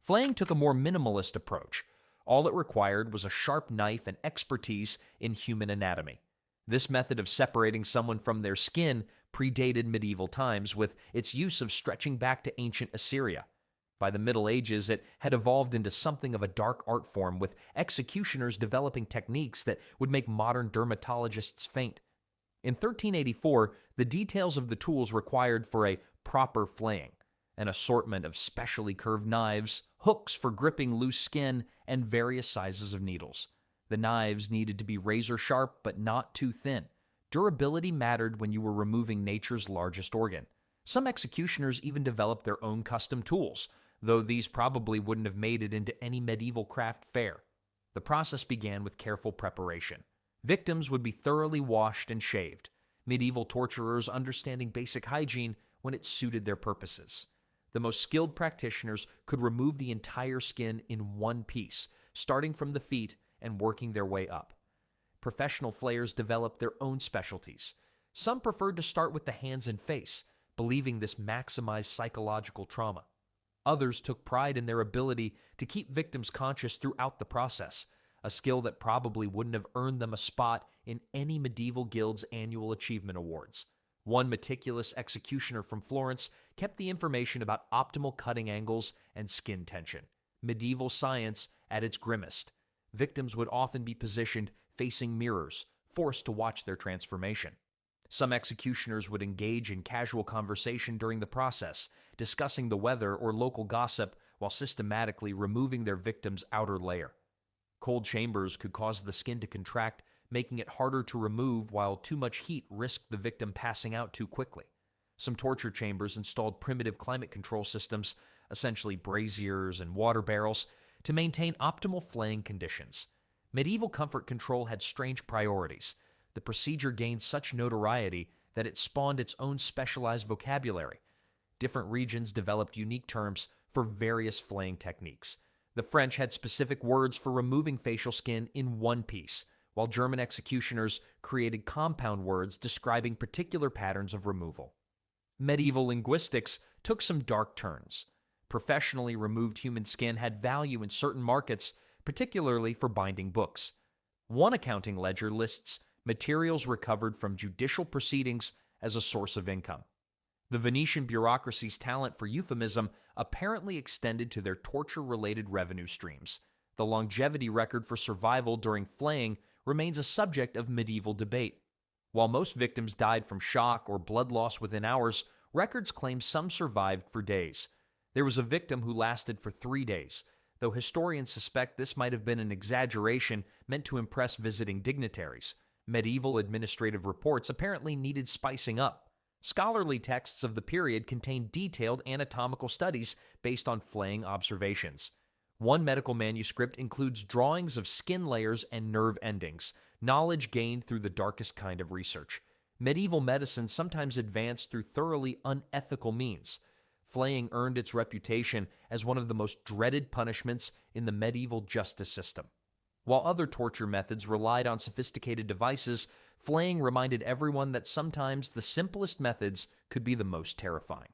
Flaying took a more minimalist approach. All it required was a sharp knife and expertise in human anatomy. This method of separating someone from their skin predated medieval times, with its use of stretching back to ancient Assyria. By the Middle Ages, it had evolved into something of a dark art form, with executioners developing techniques that would make modern dermatologists faint. In 1384, the details of the tools required for a proper flaying: an assortment of specially curved knives, hooks for gripping loose skin, and various sizes of needles. The knives needed to be razor sharp but not too thin. Durability mattered when you were removing nature's largest organ. Some executioners even developed their own custom tools, though these probably wouldn't have made it into any medieval craft fair. The process began with careful preparation. Victims would be thoroughly washed and shaved, medieval torturers understanding basic hygiene when it suited their purposes. The most skilled practitioners could remove the entire skin in one piece, starting from the feet and working their way up. Professional flayers developed their own specialties. Some preferred to start with the hands and face, believing this maximized psychological trauma. Others took pride in their ability to keep victims conscious throughout the process, a skill that probably wouldn't have earned them a spot in any medieval guild's annual achievement awards. One meticulous executioner from Florence kept the information about optimal cutting angles and skin tension. Medieval science at its grimmest. Victims would often be positioned facing mirrors, forced to watch their transformation. Some executioners would engage in casual conversation during the process, discussing the weather or local gossip while systematically removing their victim's outer layer. Cold chambers could cause the skin to contract, making it harder to remove, while too much heat risked the victim passing out too quickly. Some torture chambers installed primitive climate control systems, essentially braziers and water barrels, to maintain optimal flaying conditions. Medieval comfort control had strange priorities. The procedure gained such notoriety that it spawned its own specialized vocabulary. Different regions developed unique terms for various flaying techniques. The French had specific words for removing facial skin in one piece, while German executioners created compound words describing particular patterns of removal. Medieval linguistics took some dark turns. Professionally removed human skin had value in certain markets, particularly for binding books. One accounting ledger lists materials recovered from judicial proceedings as a source of income. The Venetian bureaucracy's talent for euphemism apparently extended to their torture-related revenue streams. The longevity record for survival during flaying remains a subject of medieval debate. While most victims died from shock or blood loss within hours, records claim some survived for days. There was a victim who lasted for 3 days, though historians suspect this might have been an exaggeration meant to impress visiting dignitaries. Medieval administrative reports apparently needed spicing up. Scholarly texts of the period contain detailed anatomical studies based on flaying observations. One medical manuscript includes drawings of skin layers and nerve endings, knowledge gained through the darkest kind of research. Medieval medicine sometimes advanced through thoroughly unethical means. Flaying earned its reputation as one of the most dreaded punishments in the medieval justice system. While other torture methods relied on sophisticated devices, flaying reminded everyone that sometimes the simplest methods could be the most terrifying.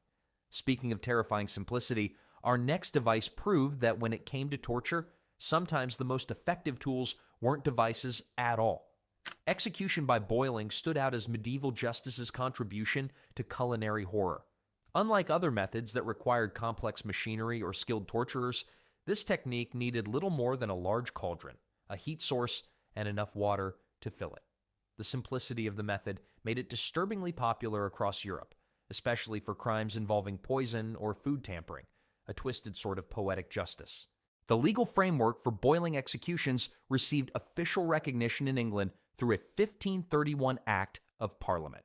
Speaking of terrifying simplicity, our next device proved that when it came to torture, sometimes the most effective tools weren't devices at all. Execution by boiling stood out as medieval justice's contribution to culinary horror. Unlike other methods that required complex machinery or skilled torturers, this technique needed little more than a large cauldron, a heat source, and enough water to fill it. The simplicity of the method made it disturbingly popular across Europe, especially for crimes involving poison or food tampering, a twisted sort of poetic justice. The legal framework for boiling executions received official recognition in England through a 1531 Act of Parliament.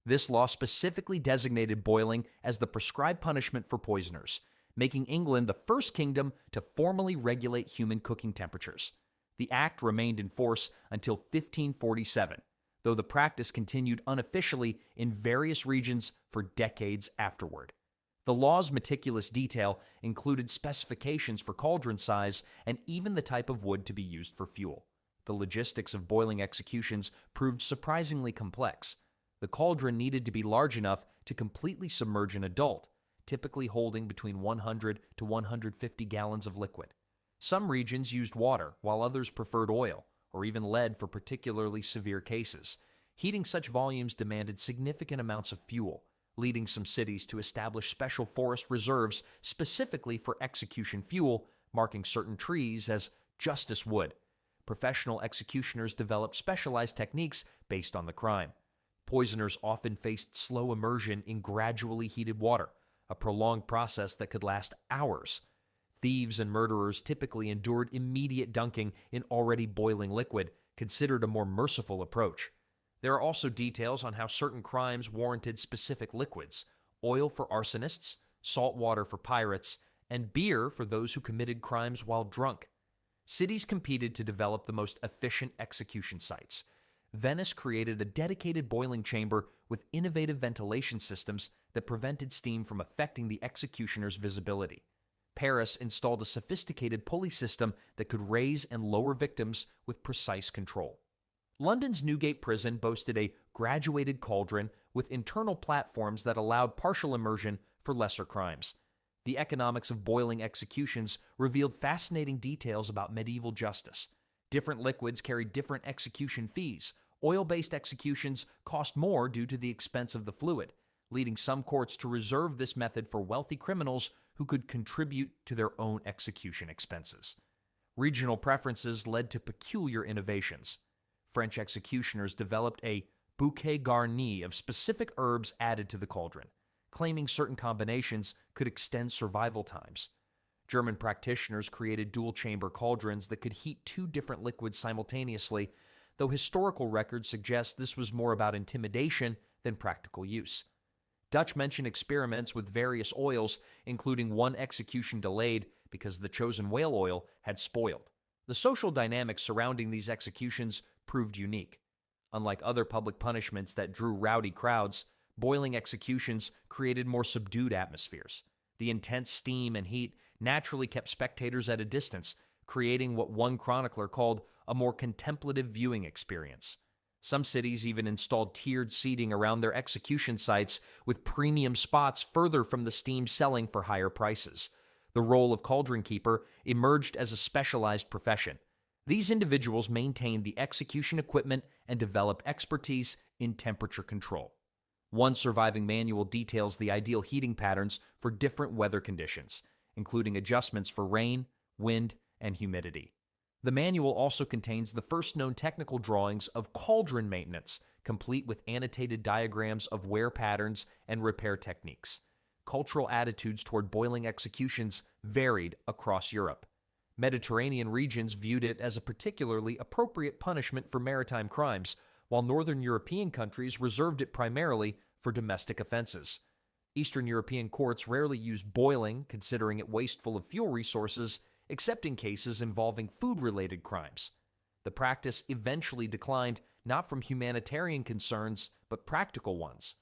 This law specifically designated boiling as the prescribed punishment for poisoners, making England the first kingdom to formally regulate human cooking temperatures. The act remained in force until 1547, though the practice continued unofficially in various regions for decades afterward. The law's meticulous detail included specifications for cauldron size and even the type of wood to be used for fuel. The logistics of boiling executions proved surprisingly complex. The cauldron needed to be large enough to completely submerge an adult, typically holding between 100 to 150 gallons of liquid. Some regions used water, while others preferred oil, or even lead for particularly severe cases. Heating such volumes demanded significant amounts of fuel, leading some cities to establish special forest reserves specifically for execution fuel, marking certain trees as justice wood. Professional executioners developed specialized techniques based on the crime. Poisoners often faced slow immersion in gradually heated water, a prolonged process that could last hours. Thieves and murderers typically endured immediate dunking in already boiling liquid, considered a more merciful approach. There are also details on how certain crimes warranted specific liquids: oil for arsonists, salt water for pirates, and beer for those who committed crimes while drunk. Cities competed to develop the most efficient execution sites. Venice created a dedicated boiling chamber with innovative ventilation systems that prevented steam from affecting the executioner's visibility. Paris installed a sophisticated pulley system that could raise and lower victims with precise control. London's Newgate prison boasted a graduated cauldron with internal platforms that allowed partial immersion for lesser crimes. The economics of boiling executions revealed fascinating details about medieval justice. Different liquids carried different execution fees. Oil-based executions cost more due to the expense of the fluid, leading some courts to reserve this method for wealthy criminals who could contribute to their own execution expenses. Regional preferences led to peculiar innovations. French executioners developed a bouquet garni of specific herbs added to the cauldron, claiming certain combinations could extend survival times. German practitioners created dual-chamber cauldrons that could heat two different liquids simultaneously, though historical records suggest this was more about intimidation than practical use. Dutch mention experiments with various oils, including one execution delayed because the chosen whale oil had spoiled. The social dynamics surrounding these executions proved unique. Unlike other public punishments that drew rowdy crowds, boiling executions created more subdued atmospheres. The intense steam and heat naturally kept spectators at a distance, creating what one chronicler called a more contemplative viewing experience. Some cities even installed tiered seating around their execution sites, with premium spots further from the steam selling for higher prices. The role of cauldron keeper emerged as a specialized profession. These individuals maintained the execution equipment and developed expertise in temperature control. One surviving manual details the ideal heating patterns for different weather conditions, including adjustments for rain, wind, and humidity. The manual also contains the first known technical drawings of cauldron maintenance, complete with annotated diagrams of wear patterns and repair techniques. Cultural attitudes toward boiling executions varied across Europe. Mediterranean regions viewed it as a particularly appropriate punishment for maritime crimes, while Northern European countries reserved it primarily for domestic offenses. Eastern European courts rarely used boiling, considering it wasteful of fuel resources, except in cases involving food-related crimes. The practice eventually declined not from humanitarian concerns, but practical ones.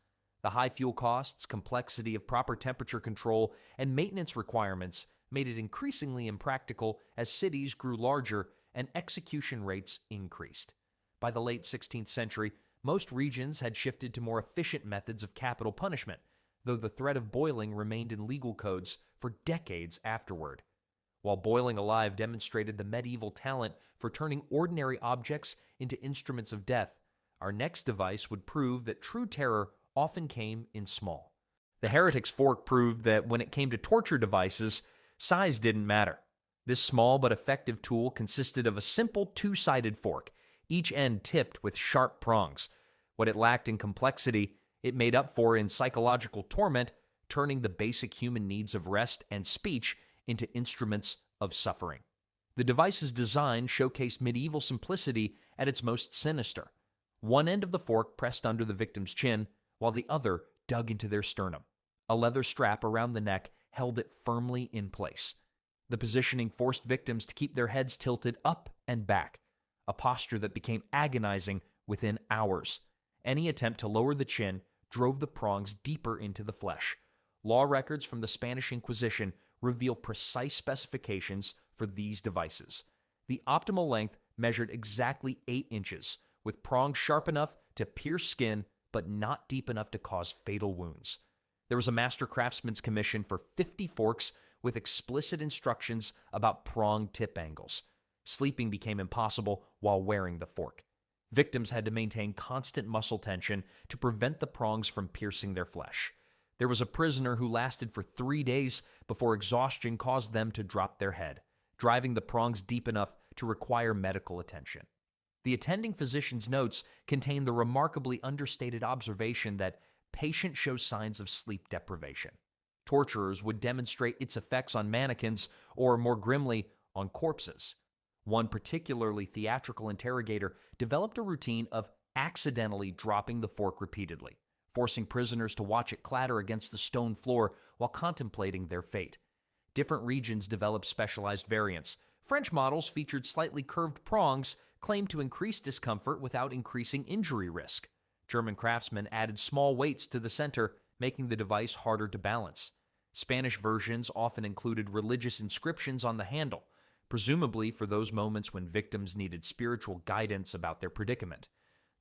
The high fuel costs, complexity of proper temperature control, and maintenance requirements made it increasingly impractical as cities grew larger and execution rates increased. By the late 16th century, most regions had shifted to more efficient methods of capital punishment, though the threat of boiling remained in legal codes for decades afterward. While boiling alive demonstrated the medieval talent for turning ordinary objects into instruments of death, our next device would prove that true terror often came in small. The heretic's fork proved that when it came to torture devices, size didn't matter. This small but effective tool consisted of a simple two-sided fork, each end tipped with sharp prongs. What it lacked in complexity, it made up for in psychological torment, turning the basic human needs of rest and speech into instruments of suffering. The device's design showcased medieval simplicity at its most sinister. One end of the fork pressed under the victim's chin, while the other dug into their sternum. A leather strap around the neck held it firmly in place. The positioning forced victims to keep their heads tilted up and back, a posture that became agonizing within hours. Any attempt to lower the chin drove the prongs deeper into the flesh. Law records from the Spanish Inquisition reveal precise specifications for these devices. The optimal length measured exactly 8 inches, with prongs sharp enough to pierce skin but not deep enough to cause fatal wounds. There was a master craftsman's commission for 50 forks with explicit instructions about prong tip angles. Sleeping became impossible while wearing the fork. Victims had to maintain constant muscle tension to prevent the prongs from piercing their flesh. There was a prisoner who lasted for 3 days before exhaustion caused them to drop their head, driving the prongs deep enough to require medical attention. The attending physician's notes contain the remarkably understated observation that patient shows signs of sleep deprivation. Torturers would demonstrate its effects on mannequins, or more grimly, on corpses. One particularly theatrical interrogator developed a routine of accidentally dropping the fork repeatedly, forcing prisoners to watch it clatter against the stone floor while contemplating their fate. Different regions developed specialized variants. French models featured slightly curved prongs claimed to increase discomfort without increasing injury risk. German craftsmen added small weights to the center, making the device harder to balance. Spanish versions often included religious inscriptions on the handle, presumably for those moments when victims needed spiritual guidance about their predicament.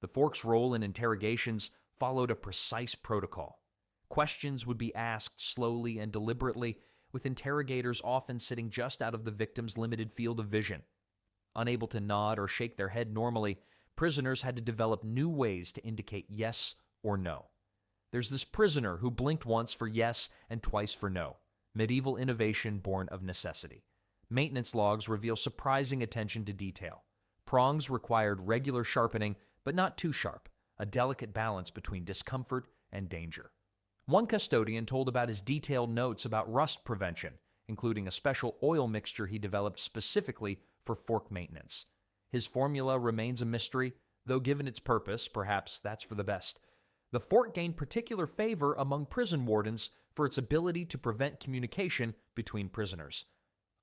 The fork's role in interrogations followed a precise protocol. Questions would be asked slowly and deliberately, with interrogators often sitting just out of the victim's limited field of vision. Unable to nod or shake their head normally, prisoners had to develop new ways to indicate yes or no. There's this prisoner who blinked once for yes and twice for no. Medieval innovation born of necessity. Maintenance logs reveal surprising attention to detail. Prongs required regular sharpening, but not too sharp, a delicate balance between discomfort and danger. One custodian told about his detailed notes about rust prevention, including a special oil mixture he developed specifically for fork maintenance. His formula remains a mystery, though given its purpose, perhaps that's for the best. The fork gained particular favor among prison wardens for its ability to prevent communication between prisoners.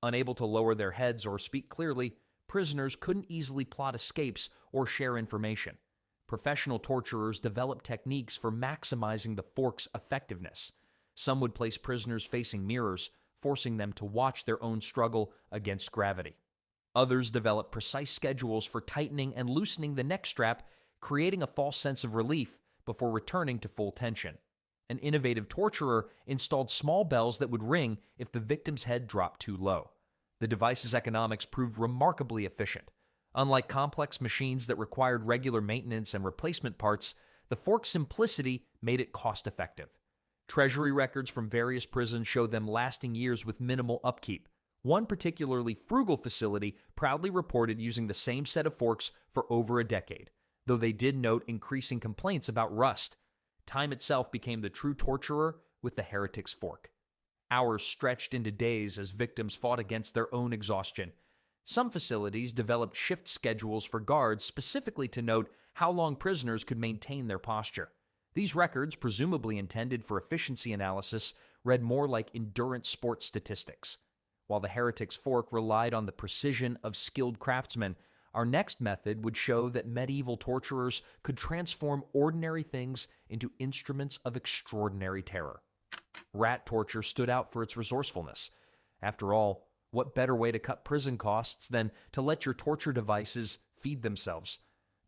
Unable to lower their heads or speak clearly, prisoners couldn't easily plot escapes or share information. Professional torturers developed techniques for maximizing the fork's effectiveness. Some would place prisoners facing mirrors, forcing them to watch their own struggle against gravity. Others developed precise schedules for tightening and loosening the neck strap, creating a false sense of relief before returning to full tension. An innovative torturer installed small bells that would ring if the victim's head dropped too low. The device's economics proved remarkably efficient. Unlike complex machines that required regular maintenance and replacement parts, the fork's simplicity made it cost-effective. Treasury records from various prisons show them lasting years with minimal upkeep. One particularly frugal facility proudly reported using the same set of forks for over a decade, though they did note increasing complaints about rust. Time itself became the true torturer with the heretic's fork. Hours stretched into days as victims fought against their own exhaustion. Some facilities developed shift schedules for guards specifically to note how long prisoners could maintain their posture. These records, presumably intended for efficiency analysis, read more like endurance sports statistics. While the heretic's fork relied on the precision of skilled craftsmen, our next method would show that medieval torturers could transform ordinary things into instruments of extraordinary terror. Rat torture stood out for its resourcefulness. After all, what better way to cut prison costs than to let your torture devices feed themselves?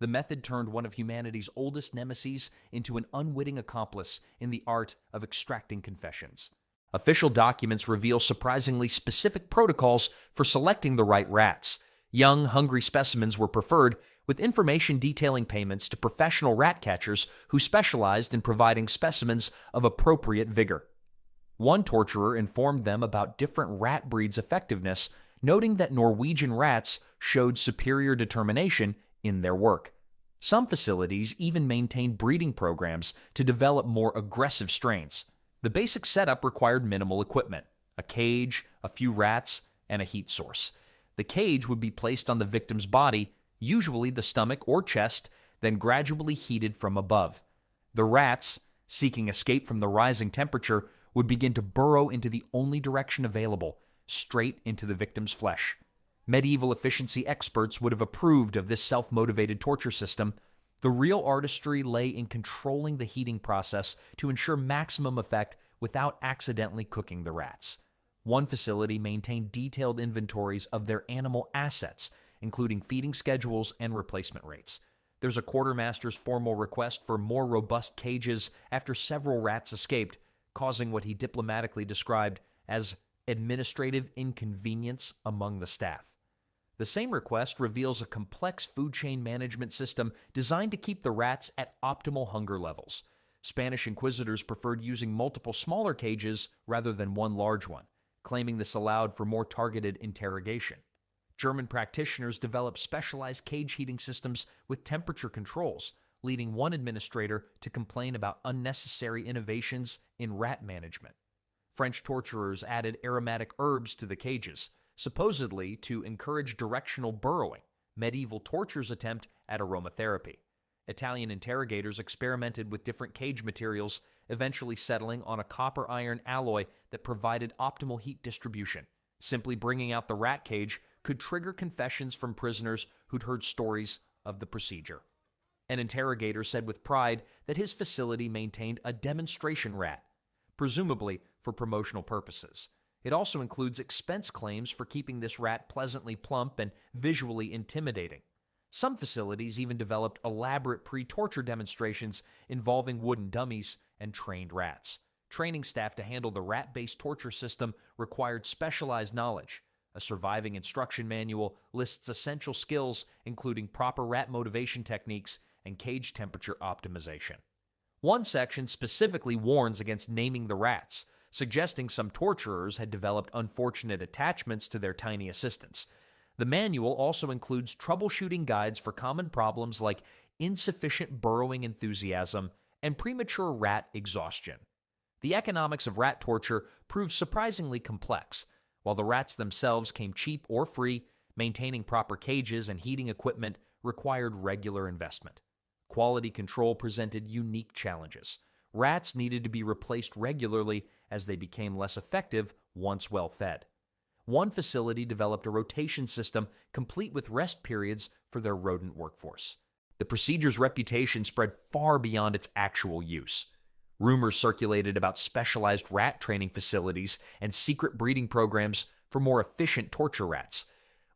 The method turned one of humanity's oldest nemeses into an unwitting accomplice in the art of extracting confessions. Official documents reveal surprisingly specific protocols for selecting the right rats. Young, hungry specimens were preferred, with information detailing payments to professional rat catchers who specialized in providing specimens of appropriate vigor. One torturer informed them about different rat breeds' effectiveness, noting that Norwegian rats showed superior determination in their work. Some facilities even maintained breeding programs to develop more aggressive strains. The basic setup required minimal equipment: a cage, a few rats, and a heat source. The cage would be placed on the victim's body, usually the stomach or chest, then gradually heated from above. The rats, seeking escape from the rising temperature, would begin to burrow into the only direction available, straight into the victim's flesh. Medieval efficiency experts would have approved of this self-motivated torture system. The real artistry lay in controlling the heating process to ensure maximum effect without accidentally cooking the rats. One facility maintained detailed inventories of their animal assets, including feeding schedules and replacement rates. There's a quartermaster's formal request for more robust cages after several rats escaped, causing what he diplomatically described as administrative inconvenience among the staff. The same request reveals a complex food chain management system designed to keep the rats at optimal hunger levels. Spanish inquisitors preferred using multiple smaller cages rather than one large one, claiming this allowed for more targeted interrogation. German practitioners developed specialized cage heating systems with temperature controls, leading one administrator to complain about unnecessary innovations in rat management. French torturers added aromatic herbs to the cages, supposedly to encourage directional burrowing, medieval torture's attempt at aromatherapy. Italian interrogators experimented with different cage materials, eventually settling on a copper-iron alloy that provided optimal heat distribution. Simply bringing out the rat cage could trigger confessions from prisoners who'd heard stories of the procedure. An interrogator said with pride that his facility maintained a demonstration rat, presumably for promotional purposes. It also includes expense claims for keeping this rat pleasantly plump and visually intimidating. Some facilities even developed elaborate pre-torture demonstrations involving wooden dummies and trained rats. Training staff to handle the rat-based torture system required specialized knowledge. A surviving instruction manual lists essential skills including proper rat motivation techniques and cage temperature optimization. One section specifically warns against naming the rats, suggesting some torturers had developed unfortunate attachments to their tiny assistants. The manual also includes troubleshooting guides for common problems like insufficient burrowing enthusiasm and premature rat exhaustion. The economics of rat torture proved surprisingly complex. While the rats themselves came cheap or free, maintaining proper cages and heating equipment required regular investment. Quality control presented unique challenges. Rats needed to be replaced regularly as they became less effective once well fed. One facility developed a rotation system complete with rest periods for their rodent workforce. The procedure's reputation spread far beyond its actual use. Rumors circulated about specialized rat training facilities and secret breeding programs for more efficient torture rats.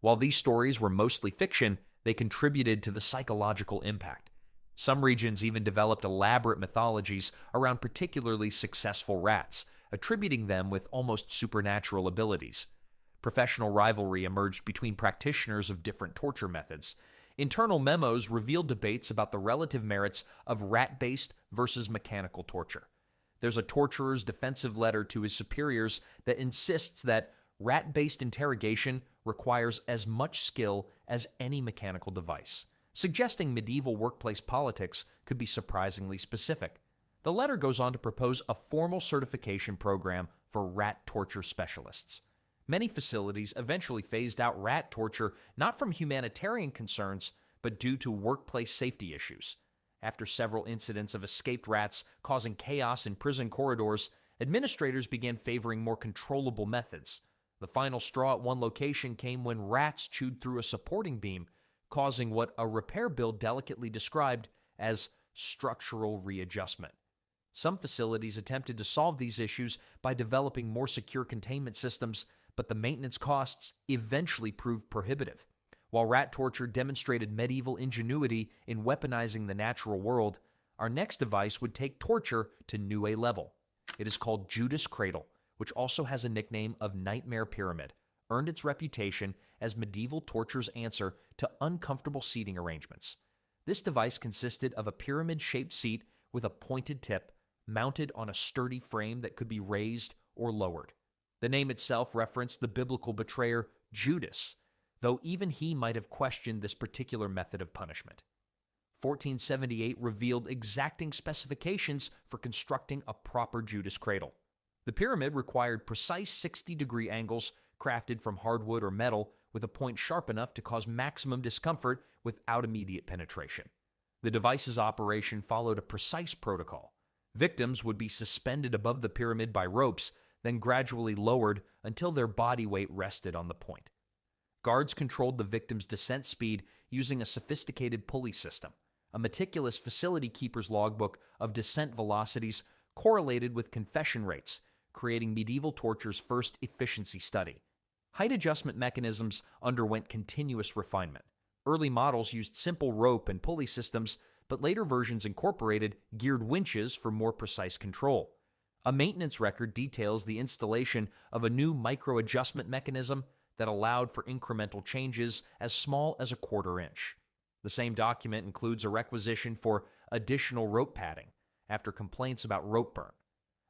While these stories were mostly fiction, they contributed to the psychological impact. Some regions even developed elaborate mythologies around particularly successful rats, attributing them with almost supernatural abilities. Professional rivalry emerged between practitioners of different torture methods. Internal memos revealed debates about the relative merits of rat-based versus mechanical torture. There's a torturer's defensive letter to his superiors that insists that rat-based interrogation requires as much skill as any mechanical device, suggesting medieval workplace politics could be surprisingly specific. The letter goes on to propose a formal certification program for rat torture specialists. Many facilities eventually phased out rat torture not from humanitarian concerns, but due to workplace safety issues. After several incidents of escaped rats causing chaos in prison corridors, administrators began favoring more controllable methods. The final straw at one location came when rats chewed through a supporting beam, causing what a repair bill delicately described as structural readjustment. Some facilities attempted to solve these issues by developing more secure containment systems, but the maintenance costs eventually proved prohibitive. While rat torture demonstrated medieval ingenuity in weaponizing the natural world, our next device would take torture to new a level. It is called Judas Cradle, which also has a nickname of Nightmare Pyramid, earned its reputation as medieval torture's answer to uncomfortable seating arrangements. This device consisted of a pyramid-shaped seat with a pointed tip, mounted on a sturdy frame that could be raised or lowered. The name itself referenced the biblical betrayer Judas, though even he might have questioned this particular method of punishment. 1478 revealed exacting specifications for constructing a proper Judas cradle. The pyramid required precise 60-degree angles crafted from hardwood or metal with a point sharp enough to cause maximum discomfort without immediate penetration. The device's operation followed a precise protocol. Victims would be suspended above the pyramid by ropes, then gradually lowered until their body weight rested on the point. Guards controlled the victim's descent speed using a sophisticated pulley system. A meticulous facility keeper's logbook of descent velocities correlated with confession rates, creating medieval torture's first efficiency study. Height adjustment mechanisms underwent continuous refinement. Early models used simple rope and pulley systems, but later versions incorporated geared winches for more precise control. A maintenance record details the installation of a new micro-adjustment mechanism that allowed for incremental changes as small as a quarter inch. The same document includes a requisition for additional rope padding after complaints about rope burn.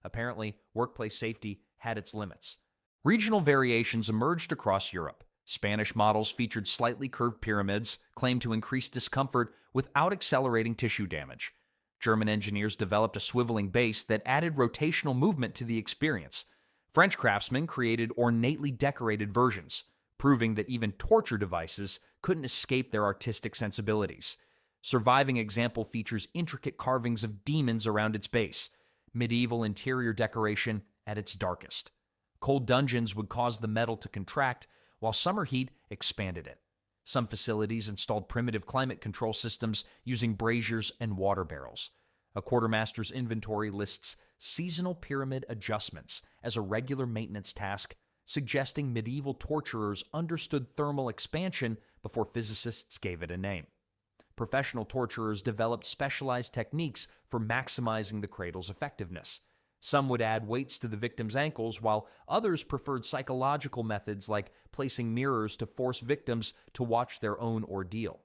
Apparently, workplace safety had its limits. Regional variations emerged across Europe. Spanish models featured slightly curved pyramids, claimed to increase discomfort without accelerating tissue damage. German engineers developed a swiveling base that added rotational movement to the experience. French craftsmen created ornately decorated versions, proving that even torture devices couldn't escape their artistic sensibilities. Surviving example features intricate carvings of demons around its base, medieval interior decoration at its darkest. Cold dungeons would cause the metal to contract, while summer heat expanded it. Some facilities installed primitive climate control systems using braziers and water barrels. A quartermaster's inventory lists seasonal pyramid adjustments as a regular maintenance task, suggesting medieval torturers understood thermal expansion before physicists gave it a name. Professional torturers developed specialized techniques for maximizing the cradle's effectiveness. Some would add weights to the victim's ankles, while others preferred psychological methods like placing mirrors to force victims to watch their own ordeal.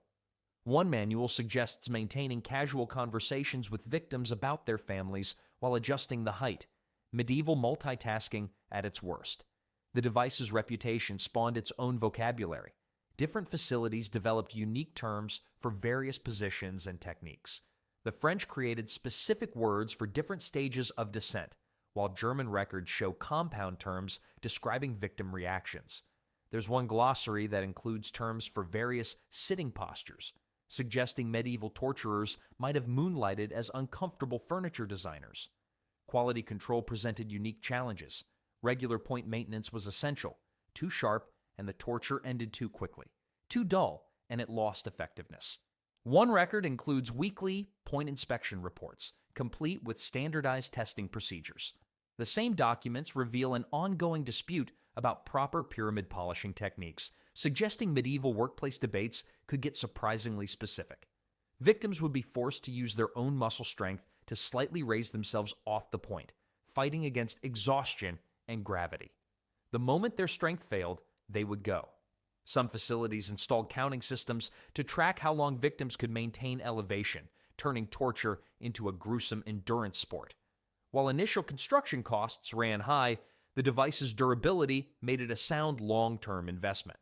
One manual suggests maintaining casual conversations with victims about their families while adjusting the height, medieval multitasking at its worst. The device's reputation spawned its own vocabulary. Different facilities developed unique terms for various positions and techniques. The French created specific words for different stages of descent, while German records show compound terms describing victim reactions. There's one glossary that includes terms for various sitting postures, suggesting medieval torturers might have moonlighted as uncomfortable furniture designers. Quality control presented unique challenges. Regular point maintenance was essential. Too sharp, and the torture ended too quickly. Too dull, and it lost effectiveness. One record includes weekly point inspection reports, complete with standardized testing procedures. The same documents reveal an ongoing dispute about proper pyramid polishing techniques, suggesting medieval workplace debates could get surprisingly specific. Victims would be forced to use their own muscle strength to slightly raise themselves off the point, fighting against exhaustion and gravity. The moment their strength failed, they would go. Some facilities installed counting systems to track how long victims could maintain elevation, turning torture into a gruesome endurance sport. While initial construction costs ran high, the device's durability made it a sound long-term investment.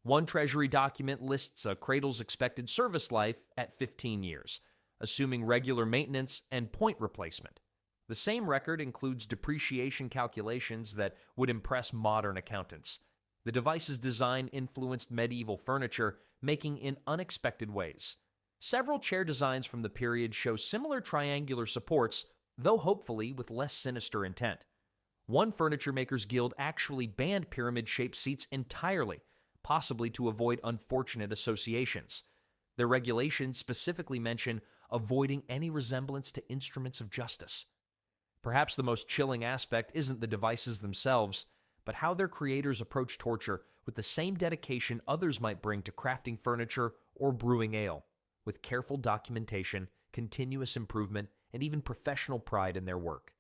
One Treasury document lists a cradle's expected service life at 15 years, assuming regular maintenance and point replacement. The same record includes depreciation calculations that would impress modern accountants. The device's design influenced medieval furniture, making in unexpected ways. Several chair designs from the period show similar triangular supports, though hopefully with less sinister intent. One furniture makers guild actually banned pyramid-shaped seats entirely, possibly to avoid unfortunate associations. Their regulations specifically mention avoiding any resemblance to instruments of justice. Perhaps the most chilling aspect isn't the devices themselves, but how their creators approach torture with the same dedication others might bring to crafting furniture or brewing ale, with careful documentation, continuous improvement, and even professional pride in their work.